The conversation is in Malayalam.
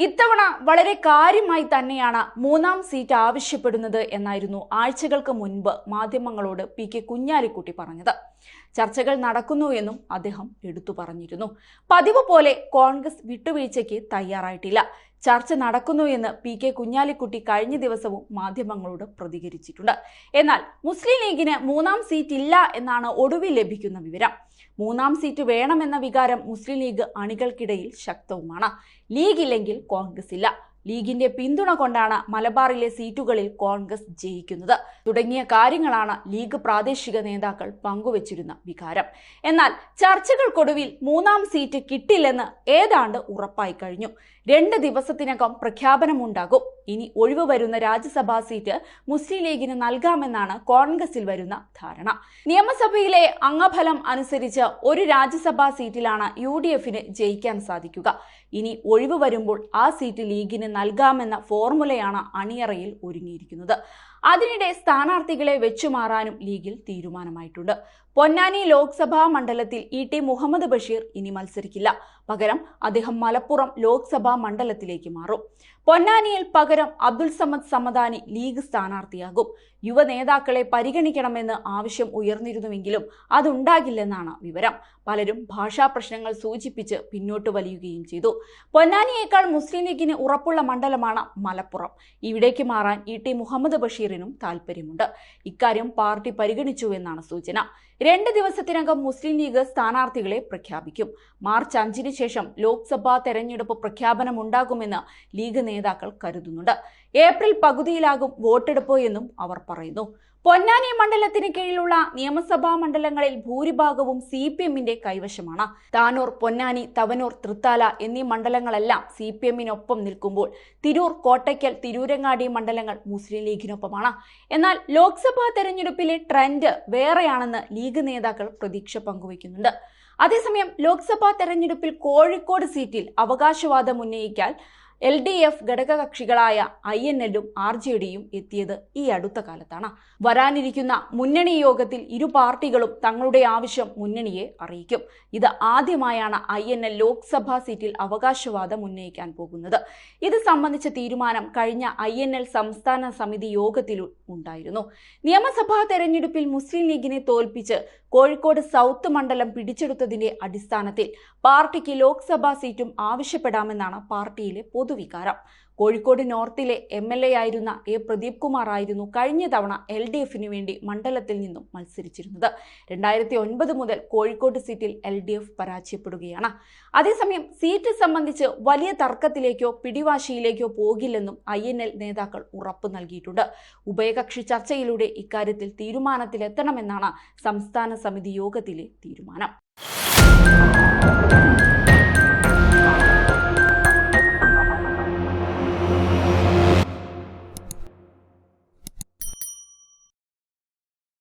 ഇത്തവണ വളരെ കാര്യമായി തന്നെയാണ് മൂന്നാം സീറ്റ് ആവശ്യപ്പെടുന്നത് എന്നായിരുന്നു ആഴ്ചകൾക്ക് മുൻപ് മാധ്യമങ്ങളോട് പി.കെ. കുഞ്ഞാലിക്കുട്ടി പറഞ്ഞത്. ചർച്ചകൾ നടക്കുന്നു എന്നും അദ്ദേഹം എടുത്തു പറഞ്ഞിരുന്നു. പതിവ് പോലെ കോൺഗ്രസ് വിട്ടുവീഴ്ചയ്ക്ക് തയ്യാറായിട്ടില്ല. ചർച്ച നടക്കുന്നു എന്ന് പി.കെ. കുഞ്ഞാലിക്കുട്ടി കഴിഞ്ഞ ദിവസവും മാധ്യമങ്ങളോട് പ്രതികരിച്ചിട്ടുണ്ട്. എന്നാൽ മുസ്ലിം ലീഗിന് മൂന്നാം സീറ്റ് ഇല്ല എന്നാണ് ഒടുവിൽ ലഭിക്കുന്ന വിവരം. മൂന്നാം സീറ്റ് വേണമെന്ന വികാരം മുസ്ലിം ലീഗ് അണികൾക്കിടയിൽ ശക്തവുമാണ്. ലീഗ് ഇല്ലെങ്കിൽ കോൺഗ്രസ് ഇല്ല. ലീഗിന്റെ പിന്തുണ കൊണ്ടാണ് മലബാറിലെ സീറ്റുകളിൽ കോൺഗ്രസ് ജയിക്കുന്നത് തുടങ്ങിയ കാര്യങ്ങളാണ് ലീഗ് പ്രാദേശിക നേതാക്കൾ പങ്കുവച്ചിരുന്ന വികാരം. എന്നാൽ ചർച്ചകൾക്കൊടുവിൽ മൂന്നാം സീറ്റ് കിട്ടില്ലെന്ന് ഏതാണ്ട് ഉറപ്പായി കഴിഞ്ഞു. 2 ദിവസത്തിനകം പ്രഖ്യാപനമുണ്ടാകും. ഇനി ഒഴിവ് വരുന്ന രാജ്യസഭാ സീറ്റ് മുസ്ലിം ലീഗിന് നൽകാമെന്നാണ് കോൺഗ്രസിൽ വരുന്ന ധാരണ. നിയമസഭയിലെ അംഗഫലം അനുസരിച്ച് ഒരു രാജ്യസഭാ സീറ്റിലാണ് UDFന് ജയിക്കാൻ സാധിക്കുക. ഇനി ഒഴിവ് വരുമ്പോൾ ആ സീറ്റ് ലീഗിന് നൽകാമെന്ന ഫോർമുലയാണ് അണിയറയിൽ ഒരുങ്ങിയിരിക്കുന്നത്. അതിനിടെ സ്ഥാനാർത്ഥികളെ വെച്ചുമാറാനും ലീഗിൽ തീരുമാനമായിട്ടുണ്ട്. പൊന്നാനി ലോക്സഭാ മണ്ഡലത്തിൽ ET മുഹമ്മദ് ബഷീർ ഇനി മത്സരിക്കില്ല. പകരം അദ്ദേഹം മലപ്പുറം ലോക്സഭാ മണ്ഡലത്തിലേക്ക് മാറും. പൊന്നാനിയിൽ പകരം അബ്ദുൽ സമദ് സമദാനി ലീഗ് സ്ഥാനാർത്ഥിയാകും. യുവ നേതാക്കളെ പരിഗണിക്കണമെന്ന് ആവശ്യം ഉയർന്നിരുന്നുവെങ്കിലും അതുണ്ടാകില്ലെന്നാണ് വിവരം. പലരും ഭാഷാ പ്രശ്നങ്ങൾ സൂചിപ്പിച്ച് പിന്നോട്ട് വലിയുകയും ചെയ്തു. പൊന്നാനിയേക്കാൾ മുസ്ലിം ലീഗിന് ഉറപ്പുള്ള മണ്ഡലമാണ് മലപ്പുറം. ഇവിടേക്ക് മാറാൻ ET മുഹമ്മദ് ബഷീറിനും താൽപ്പര്യമുണ്ട്. ഇക്കാര്യം പാർട്ടി പരിഗണിച്ചുവെന്നാണ് സൂചന. 2 ദിവസത്തിനകം മുസ്ലിം ലീഗ് സ്ഥാനാർത്ഥികളെ പ്രഖ്യാപിക്കും. മാർച്ച് 5-ന് ശേഷം ലോക്സഭാ തെരഞ്ഞെടുപ്പ് പ്രഖ്യാപനമുണ്ടാകുമെന്ന് ലീഗ് നേതാക്കൾ കരുതുന്നുണ്ട്. ഏപ്രിൽ പകുതിയിലാകും വോട്ടെടുപ്പ് എന്നും അവർ പറയുന്നു. പൊന്നാനി മണ്ഡലത്തിന് കീഴിലുള്ള നിയമസഭാ മണ്ഡലങ്ങളിൽ ഭൂരിഭാഗവും CPMന്റെ കൈവശമാണ്. താനൂർ, പൊന്നാനി, തവനൂർ, തൃത്താല എന്നീ മണ്ഡലങ്ങളെല്ലാം CPMനൊപ്പം നിൽക്കുമ്പോൾ തിരൂർ, കോട്ടയ്ക്കൽ, തിരൂരങ്ങാടി മണ്ഡലങ്ങൾ മുസ്ലിം ലീഗിനൊപ്പമാണ്. എന്നാൽ ലോക്സഭാ തെരഞ്ഞെടുപ്പിലെ ട്രെൻഡ് വേറെയാണെന്ന് ലീഗ് നേതാക്കൾ പ്രതീക്ഷ പങ്കുവയ്ക്കുന്നുണ്ട്. അതേസമയം ലോക്സഭാ തെരഞ്ഞെടുപ്പിൽ കോഴിക്കോട് സീറ്റിൽ അവകാശവാദം ഉന്നയിക്കാൻ LDF ഘടകകക്ഷികളായ INLും RJDയും എത്തിയത് ഈ അടുത്ത കാലത്താണ്. വരാനിരിക്കുന്ന മുന്നണി യോഗത്തിൽ ഇരു പാർട്ടികളും തങ്ങളുടെ ആവശ്യം മുന്നണിയെ അറിയിക്കും. ഇത് ആദ്യമായാണ് INL ലോക്സഭാ സീറ്റിൽ അവകാശവാദം ഉന്നയിക്കാൻ പോകുന്നത്. ഇത് സംബന്ധിച്ച തീരുമാനം കഴിഞ്ഞ INL സംസ്ഥാന സമിതി യോഗത്തിൽ ഉണ്ടായിരുന്നു. നിയമസഭാ തെരഞ്ഞെടുപ്പിൽ മുസ്ലിം ലീഗിനെ തോൽപ്പിച്ച് കോഴിക്കോട് സൗത്ത് മണ്ഡലം പിടിച്ചെടുത്തതിന്റെ അടിസ്ഥാനത്തിൽ പാർട്ടിക്ക് ലോക്സഭാ സീറ്റും ആവശ്യപ്പെടാമെന്നാണ് പാർട്ടിയിലെ പൊതുവികാരം. കോഴിക്കോട് നോർത്തിലെ MLA ആയിരുന്ന പ്രദീപ് കുമാർ ആയിരുന്നു കഴിഞ്ഞ തവണ LDFന് വേണ്ടി മണ്ഡലത്തിൽ നിന്നും മത്സരിച്ചിരുന്നത്. 2009 മുതൽ കോഴിക്കോട് സീറ്റിൽ LDF പരാജയപ്പെടുകയാണ്. അതേസമയം സീറ്റ് സംബന്ധിച്ച് വലിയ തർക്കത്തിലേക്കോ പിടിവാശിയിലേക്കോ പോകില്ലെന്നും INL നേതാക്കൾ ഉറപ്പു നൽകിയിട്ടുണ്ട്. ഉഭയകക്ഷി ചർച്ചയിലൂടെ ഇക്കാര്യത്തിൽ തീരുമാനത്തിലെത്തണമെന്നാണ് സംസ്ഥാന സമിതി യോഗത്തിലെ തീരുമാനം.